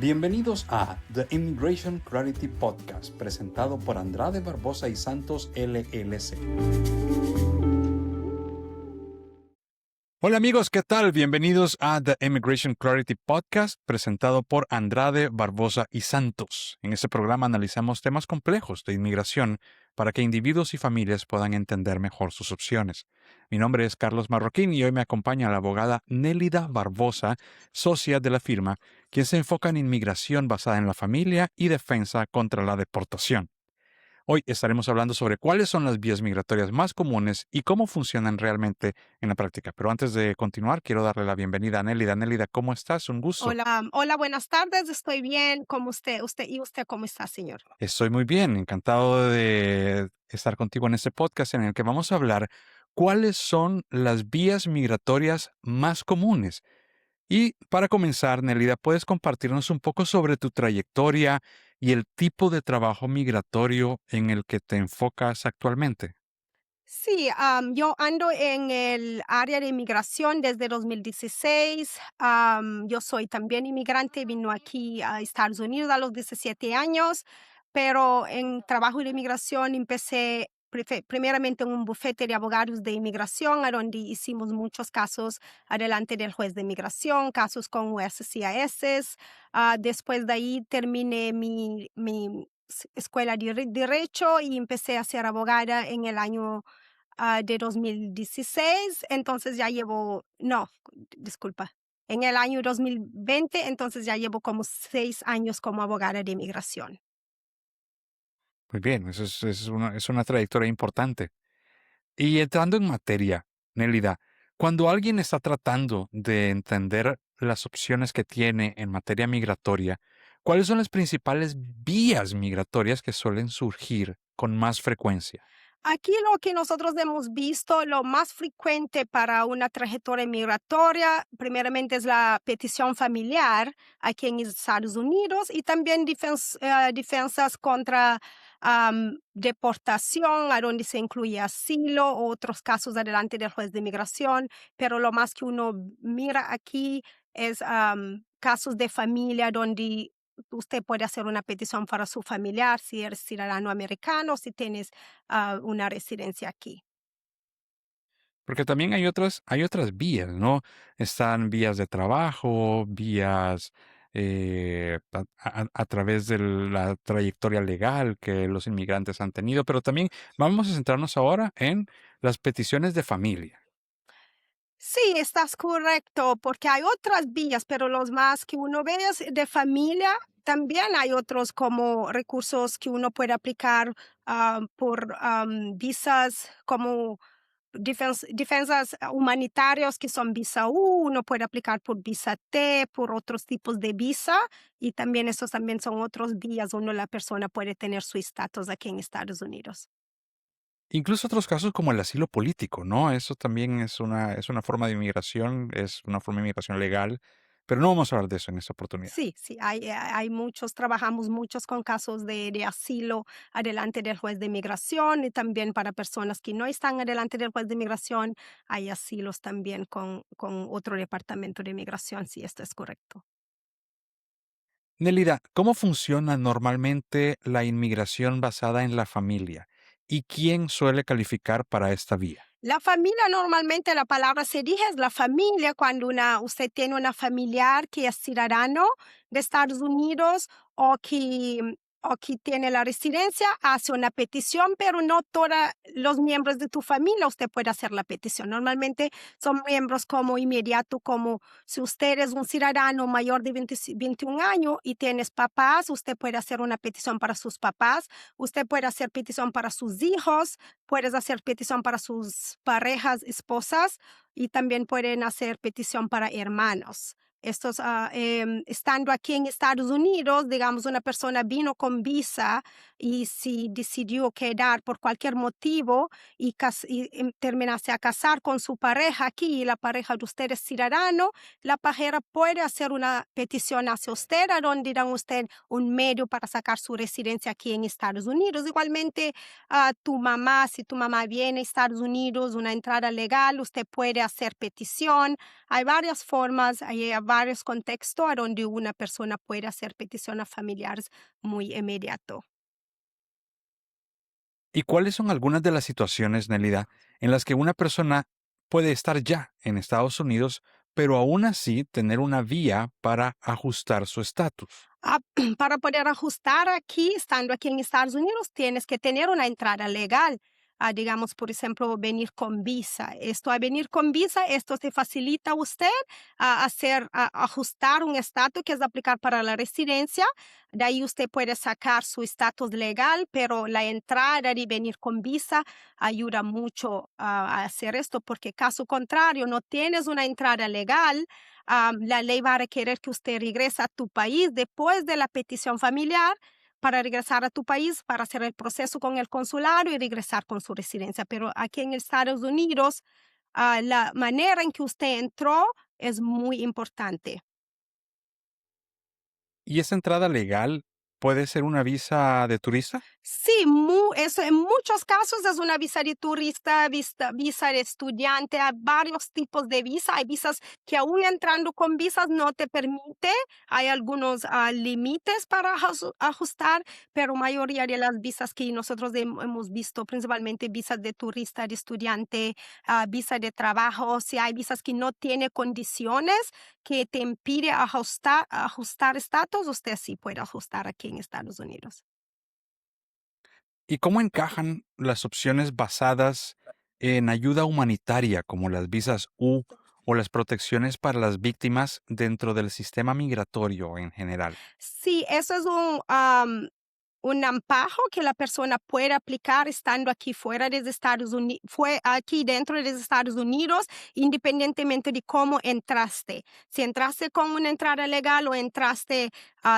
Bienvenidos a The Immigration Clarity Podcast, presentado por Andrade Barbosa y Santos LLC. Hola amigos, ¿qué tal? Bienvenidos a The Immigration Clarity Podcast, presentado por Andrade Barbosa y Santos. En este programa analizamos temas complejos de inmigración para que individuos y familias puedan entender mejor sus opciones. Mi nombre es Carlos Marroquín y hoy me acompaña la abogada Nélida Barbosa, socia de la firma, quien se enfoca en inmigración basada en la familia y defensa contra la deportación. Hoy estaremos hablando sobre cuáles son las vías migratorias más comunes y cómo funcionan realmente en la práctica. Pero antes de continuar, quiero darle la bienvenida a Nélida. Nélida, ¿cómo estás? Un gusto. Hola, buenas tardes. Estoy bien. ¿Cómo usted cómo está, señor? Estoy muy bien, encantado de estar contigo en este podcast en el que vamos a hablar cuáles son las vías migratorias más comunes. Y para comenzar, Nélida, ¿puedes compartirnos un poco sobre tu trayectoria y el tipo de trabajo migratorio en el que te enfocas actualmente? Sí, yo ando en el área de inmigración desde 2016. Yo soy también inmigrante, vino aquí a Estados Unidos a los 17 años, pero en trabajo de inmigración empecé primeramente en un bufete de abogados de inmigración, a donde hicimos muchos casos adelante del juez de inmigración, casos con USCIS. Después de ahí terminé mi escuela de derecho y empecé a ser abogada en el año de 2016, entonces ya llevo, no, disculpa, en el año 2020, entonces ya llevo como 6 años como abogada de inmigración. Muy bien, eso es una trayectoria importante. Y entrando en materia, Nélida, cuando alguien está tratando de entender las opciones que tiene en materia migratoria, ¿cuáles son las principales vías migratorias que suelen surgir con más frecuencia? Aquí lo que nosotros hemos visto, lo más frecuente para una trayectoria migratoria, primeramente es la petición familiar aquí en Estados Unidos y también defensas contra deportación, a donde se incluye asilo o otros casos adelante del juez de inmigración, pero lo más que uno mira aquí es casos de familia donde usted puede hacer una petición para su familiar si eres ciudadano americano, si tienes una residencia aquí. Porque también hay otras vías, ¿no? Están vías de trabajo, vías a través de la trayectoria legal que los inmigrantes han tenido, pero también vamos a centrarnos ahora en las peticiones de familia. Sí, estás correcto, porque hay otras vías, pero los más que uno ve es de familia. También hay otros como recursos que uno puede aplicar por visas como defensas humanitarias que son visa U, uno puede aplicar por visa T, por otros tipos de visa y también esos también son otros vías donde la persona puede tener su estatus aquí en Estados Unidos. Incluso otros casos como el asilo político, ¿no? Eso también es una forma de inmigración, es una forma de inmigración legal, pero no vamos a hablar de eso en esta oportunidad. Sí, hay muchos, trabajamos muchos con casos de asilo adelante del juez de inmigración y también para personas que no están adelante del juez de inmigración, hay asilos también con otro departamento de inmigración, si esto es correcto. Nelida, ¿cómo funciona normalmente la inmigración basada en la familia? ¿Y quién suele calificar para esta vía? La familia, normalmente la palabra se dice es la familia cuando usted tiene una familiar que es ciudadano de Estados Unidos o que tiene la residencia, hace una petición, pero no todos los miembros de tu familia usted puede hacer la petición. Normalmente son miembros como inmediato, como si usted es un ciudadano mayor de 21 años y tienes papás, usted puede hacer una petición para sus papás, usted puede hacer petición para sus hijos, puedes hacer petición para sus parejas, esposas, y también pueden hacer petición para hermanos. Estando aquí en Estados Unidos, digamos, una persona vino con visa y si decidió quedar por cualquier motivo y terminase a casar con su pareja aquí y la pareja de usted es ciudadano, la pareja puede hacer una petición hacia usted, a donde dan usted un medio para sacar su residencia aquí en Estados Unidos. Igualmente, tu mamá, si tu mamá viene a Estados Unidos, una entrada legal, usted puede hacer petición. Hay varias formas, hay varios contextos a donde una persona puede hacer peticiones familiares muy inmediato. ¿Y cuáles son algunas de las situaciones, Nelida, en las que una persona puede estar ya en Estados Unidos, pero aún así tener una vía para ajustar su estatus? Ah, para poder ajustar aquí, estando aquí en Estados Unidos, tienes que tener una entrada legal. Digamos, por ejemplo, venir con visa. Esto, a venir con visa, esto te facilita a usted ajustar un estatus que es aplicar para la residencia. De ahí usted puede sacar su estatus legal, pero la entrada y venir con visa ayuda mucho a hacer esto, porque caso contrario, no tienes una entrada legal. La ley va a requerir que usted regrese a tu país después de la petición familiar para regresar a tu país, para hacer el proceso con el consulado y regresar con su residencia. Pero aquí en Estados Unidos, la manera en que usted entró es muy importante. ¿Y esa entrada legal puede ser una visa de turista? Sí, eso en muchos casos es una visa de turista, visa de estudiante, hay varios tipos de visa. Hay visas que aún entrando con visas no te permite, hay algunos límites para ajustar, pero mayoría de las visas que nosotros hemos visto, principalmente visas de turista, de estudiante, visa de trabajo, si hay visas que no tiene condiciones que te impide ajustar estatus, usted sí puede ajustar aquí en Estados Unidos. ¿Y cómo encajan las opciones basadas en ayuda humanitaria, como las visas U o las protecciones para las víctimas dentro del sistema migratorio en general? Sí, eso es un amparo que la persona puede aplicar estando aquí fuera de Estados Unidos, fue aquí dentro de los Estados Unidos, independientemente de cómo entraste. Si entraste con una entrada legal o entraste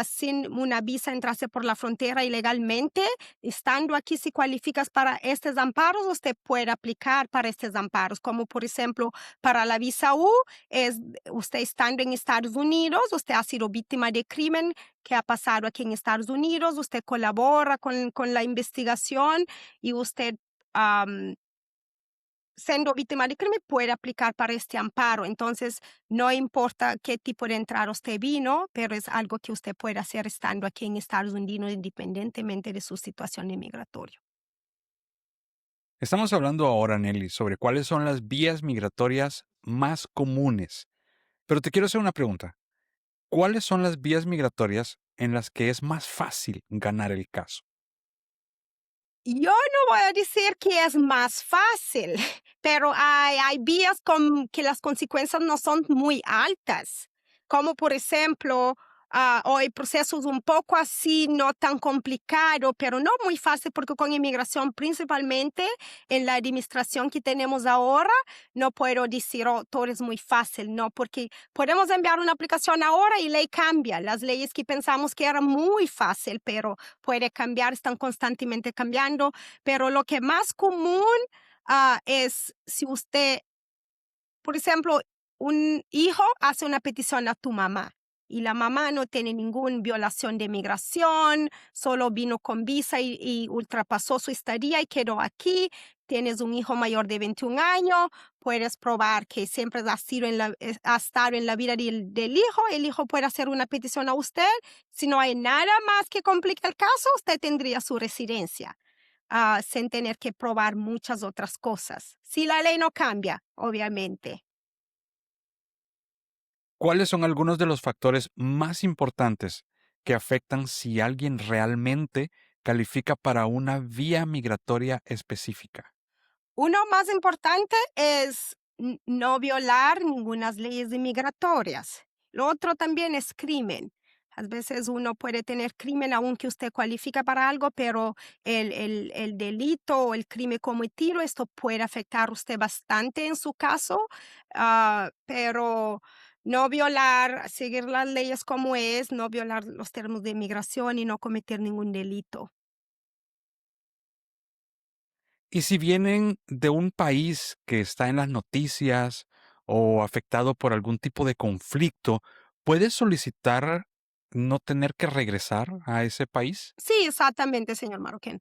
sin una visa, entraste por la frontera ilegalmente, estando aquí, si cualificas para estos amparos, usted puede aplicar para estos amparos, como por ejemplo para la visa U, es usted estando en Estados Unidos, usted ha sido víctima de crimen que ha pasado aquí en Estados Unidos, usted colabora con la investigación y usted, am, siendo víctima de crimen, puede aplicar para este amparo. Entonces, no importa qué tipo de entrada usted vino, pero es algo que usted puede hacer estando aquí en Estados Unidos, independientemente de su situación migratoria. Estamos hablando ahora, Nelly, sobre cuáles son las vías migratorias más comunes. Pero te quiero hacer una pregunta. ¿Cuáles son las vías migratorias en las que es más fácil ganar el caso? Yo no voy a decir que es más fácil, pero hay vías con que las consecuencias no son muy altas, como por ejemplo, hoy procesos un poco así, no tan complicado, pero no muy fácil, porque con inmigración, principalmente en la administración que tenemos ahora, no puedo decir, oh, todo es muy fácil, no, porque podemos enviar una aplicación ahora y ley cambia. Las leyes que pensamos que era muy fácil, pero puede cambiar, están constantemente cambiando, pero lo que más común es si usted, por ejemplo, un hijo hace una petición a tu mamá y la mamá no tiene ninguna violación de migración, solo vino con visa y ultrapasó su estadía y quedó aquí. Tienes un hijo mayor de 21 años, puedes probar que siempre ha estado en la vida del hijo. El hijo puede hacer una petición a usted. Si no hay nada más que complique el caso, usted tendría su residencia, sin tener que probar muchas otras cosas. Si la ley no cambia, obviamente. ¿Cuáles son algunos de los factores más importantes que afectan si alguien realmente califica para una vía migratoria específica? Uno más importante es no violar ninguna leyes migratorias. Lo otro también es crimen. A veces uno puede tener crimen aunque usted cualifica para algo, pero el delito o el crimen cometido, esto puede afectar a usted bastante en su caso, pero no violar, seguir las leyes como es, no violar los términos de inmigración y no cometer ningún delito. Y si vienen de un país que está en las noticias o afectado por algún tipo de conflicto, ¿puedes solicitar no tener que regresar a ese país? Sí, exactamente, señor Marroquín.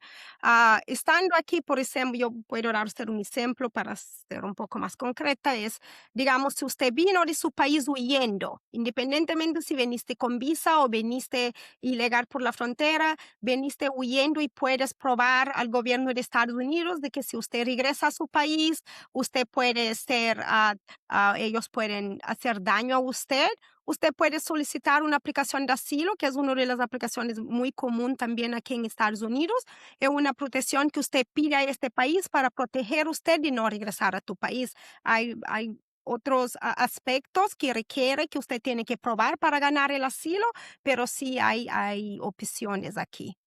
Estando aquí, por ejemplo, yo puedo dar usted un ejemplo para ser un poco más concreta, es, digamos, si usted vino de su país huyendo, independientemente si veniste con visa o veniste ilegal por la frontera, veniste huyendo y puedes probar al gobierno de Estados Unidos de que si usted regresa a su país, usted puede ser, ellos pueden hacer daño a usted. Usted puede solicitar una aplicación de asilo, que es una de las aplicaciones muy común también aquí en Estados Unidos. Es una protección que usted pide a este país para proteger usted y no regresar a tu país. Hay otros aspectos que requiere que usted tiene que probar para ganar el asilo, pero sí hay opciones aquí.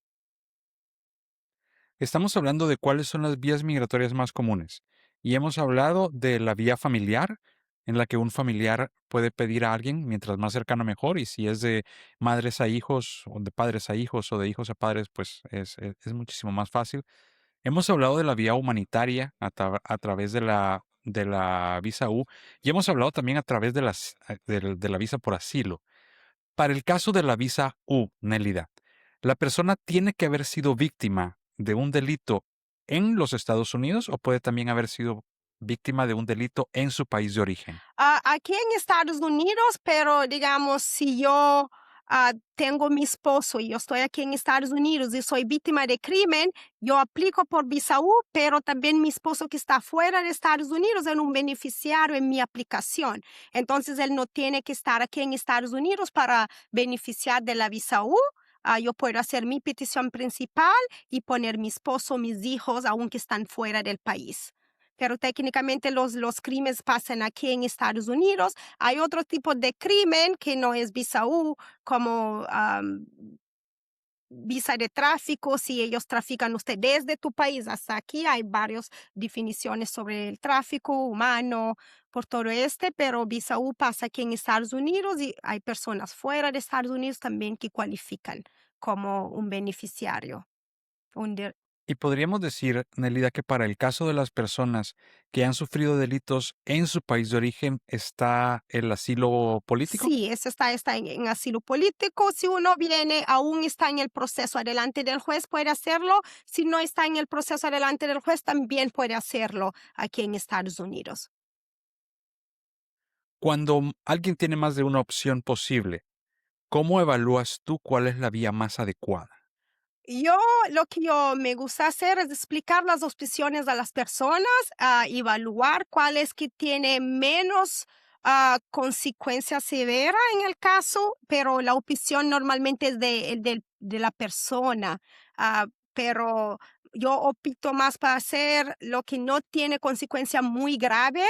Estamos hablando de cuáles son las vías migratorias más comunes y hemos hablado de la vía familiar, en la que un familiar puede pedir a alguien, mientras más cercano mejor, y si es de madres a hijos o de padres a hijos o de hijos a padres, pues es muchísimo más fácil. Hemos hablado de la vía humanitaria a través de la visa U y hemos hablado también a través de la visa por asilo. Para el caso de la visa U, Nélida, ¿la persona tiene que haber sido víctima de un delito en los Estados Unidos o puede también haber sido víctima de un delito en su país de origen? Aquí en Estados Unidos, pero digamos, si yo tengo mi esposo y yo estoy aquí en Estados Unidos y soy víctima de crimen, yo aplico por visa U, pero también mi esposo que está fuera de Estados Unidos es un beneficiario en mi aplicación. Entonces, él no tiene que estar aquí en Estados Unidos para beneficiar de la visa U. Yo puedo hacer mi petición principal y poner mi esposo, mis hijos, aunque están fuera del país. Pero técnicamente los crímenes pasan aquí en Estados Unidos. Hay otro tipo de crimen que no es visa U, como visa de tráfico, si ellos trafican usted desde tu país hasta aquí, hay varias definiciones sobre el tráfico humano por todo pero visa U pasa aquí en Estados Unidos y hay personas fuera de Estados Unidos también que cualifican como un beneficiario. un de- Y podríamos decir, Nélida, que para el caso de las personas que han sufrido delitos en su país de origen está el asilo político. Sí, eso está en asilo político. Si uno viene, aún está en el proceso adelante del juez, puede hacerlo. Si no está en el proceso adelante del juez, también puede hacerlo aquí en Estados Unidos. Cuando alguien tiene más de una opción posible, ¿cómo evalúas tú cuál es la vía más adecuada? Yo, lo que yo me gusta hacer es explicar las opciones a las personas, evaluar cuál es que tiene menos consecuencia severa en el caso, pero la opción normalmente es de la persona. Pero yo opto más para hacer lo que no tiene consecuencia muy grave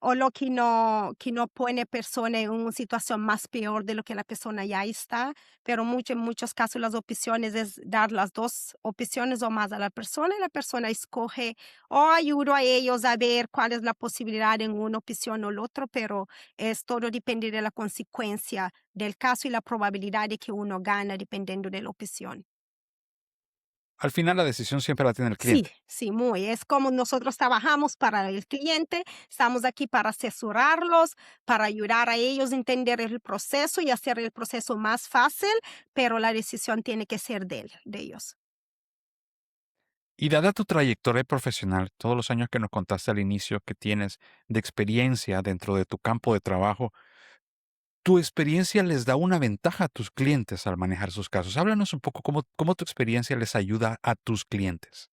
o lo que no pone persona en una situación más peor de lo que la persona ya está, pero en muchos casos las opciones es dar las dos opciones o más a la persona y la persona escoge o ayudo a ellos a ver cuál es la posibilidad en una opción o la otra, pero es todo depende de la consecuencia del caso y la probabilidad de que uno gana dependiendo de la opción. Al final la decisión siempre la tiene el Sí, cliente. sí, muy. Es como nosotros trabajamos para el cliente, estamos aquí para asesorarlos, para ayudar a ellos a entender el proceso y hacer el proceso más fácil, pero la decisión tiene que ser de ellos. Y dada tu trayectoria profesional, todos los años que nos contaste al inicio que tienes de experiencia dentro de tu campo de trabajo, ¿tu experiencia les da una ventaja a tus clientes al manejar sus casos? Háblanos un poco cómo tu experiencia les ayuda a tus clientes.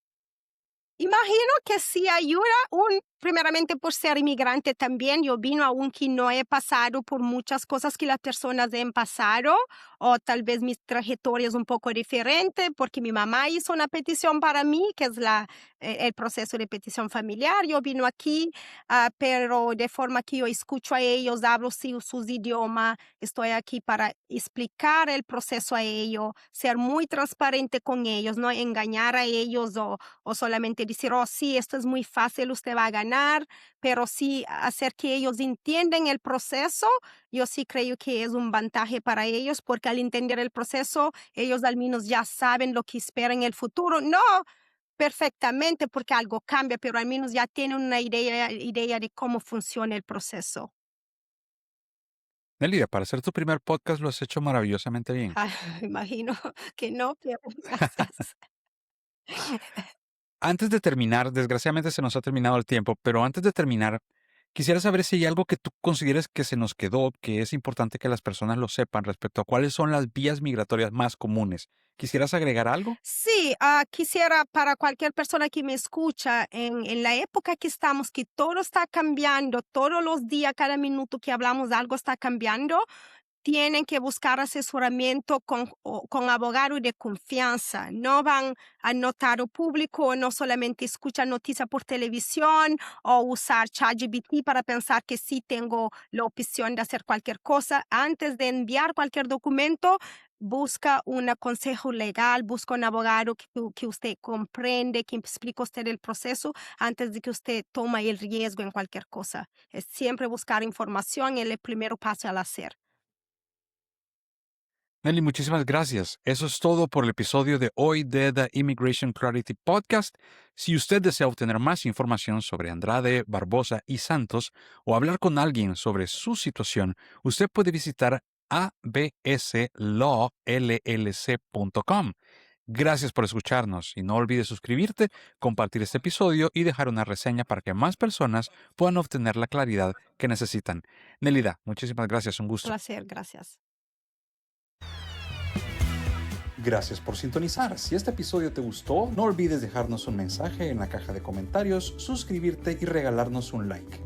Imagino que sí ayuda, primeramente por ser inmigrante también, yo vino aunque no he pasado por muchas cosas que las personas han pasado, o tal vez mi trayectoria es un poco diferente, porque mi mamá hizo una petición para mí, que es el proceso de petición familiar, yo vino aquí, pero de forma que yo escucho a ellos, hablo sus idiomas, estoy aquí para explicar el proceso a ellos, ser muy transparente con ellos, no engañar a ellos o solamente decir, oh, sí, esto es muy fácil, usted va a ganar, pero sí hacer que ellos entiendan el proceso, yo sí creo que es un ventaja para ellos, porque al entender el proceso, ellos al menos ya saben lo que esperan en el futuro. No perfectamente porque algo cambia, pero al menos ya tienen una idea de cómo funciona el proceso. Nelida, para hacer tu primer podcast lo has hecho maravillosamente bien. Imagino que no, pero gracias. Antes de terminar, desgraciadamente se nos ha terminado el tiempo, pero antes de terminar, quisiera saber si hay algo que tú consideres que se nos quedó, que es importante que las personas lo sepan respecto a cuáles son las vías migratorias más comunes. ¿Quisieras agregar algo? Sí, quisiera para cualquier persona que me escucha, en la época que estamos, que todo está cambiando, todos los días, cada minuto que hablamos, algo está cambiando. Tienen que buscar asesoramiento con abogados de confianza. No van a notario público, no solamente escuchan noticias por televisión o usar ChatGPT para pensar que sí tengo la opción de hacer cualquier cosa. Antes de enviar cualquier documento, busca un consejo legal, busca un abogado que usted comprende, que explique a usted el proceso antes de que usted tome el riesgo en cualquier cosa. Es siempre buscar información, el primer paso al hacer. Nelly, muchísimas gracias. Eso es todo por el episodio de hoy de The Immigration Clarity Podcast. Si usted desea obtener más información sobre Andrade, Barbosa y Santos o hablar con alguien sobre su situación, usted puede visitar abslawllc.com. Gracias por escucharnos y no olvides suscribirte, compartir este episodio y dejar una reseña para que más personas puedan obtener la claridad que necesitan. Nelida, muchísimas gracias. Un gusto. Placer, gracias. Gracias por sintonizar. Si este episodio te gustó, no olvides dejarnos un mensaje en la caja de comentarios, suscribirte y regalarnos un like.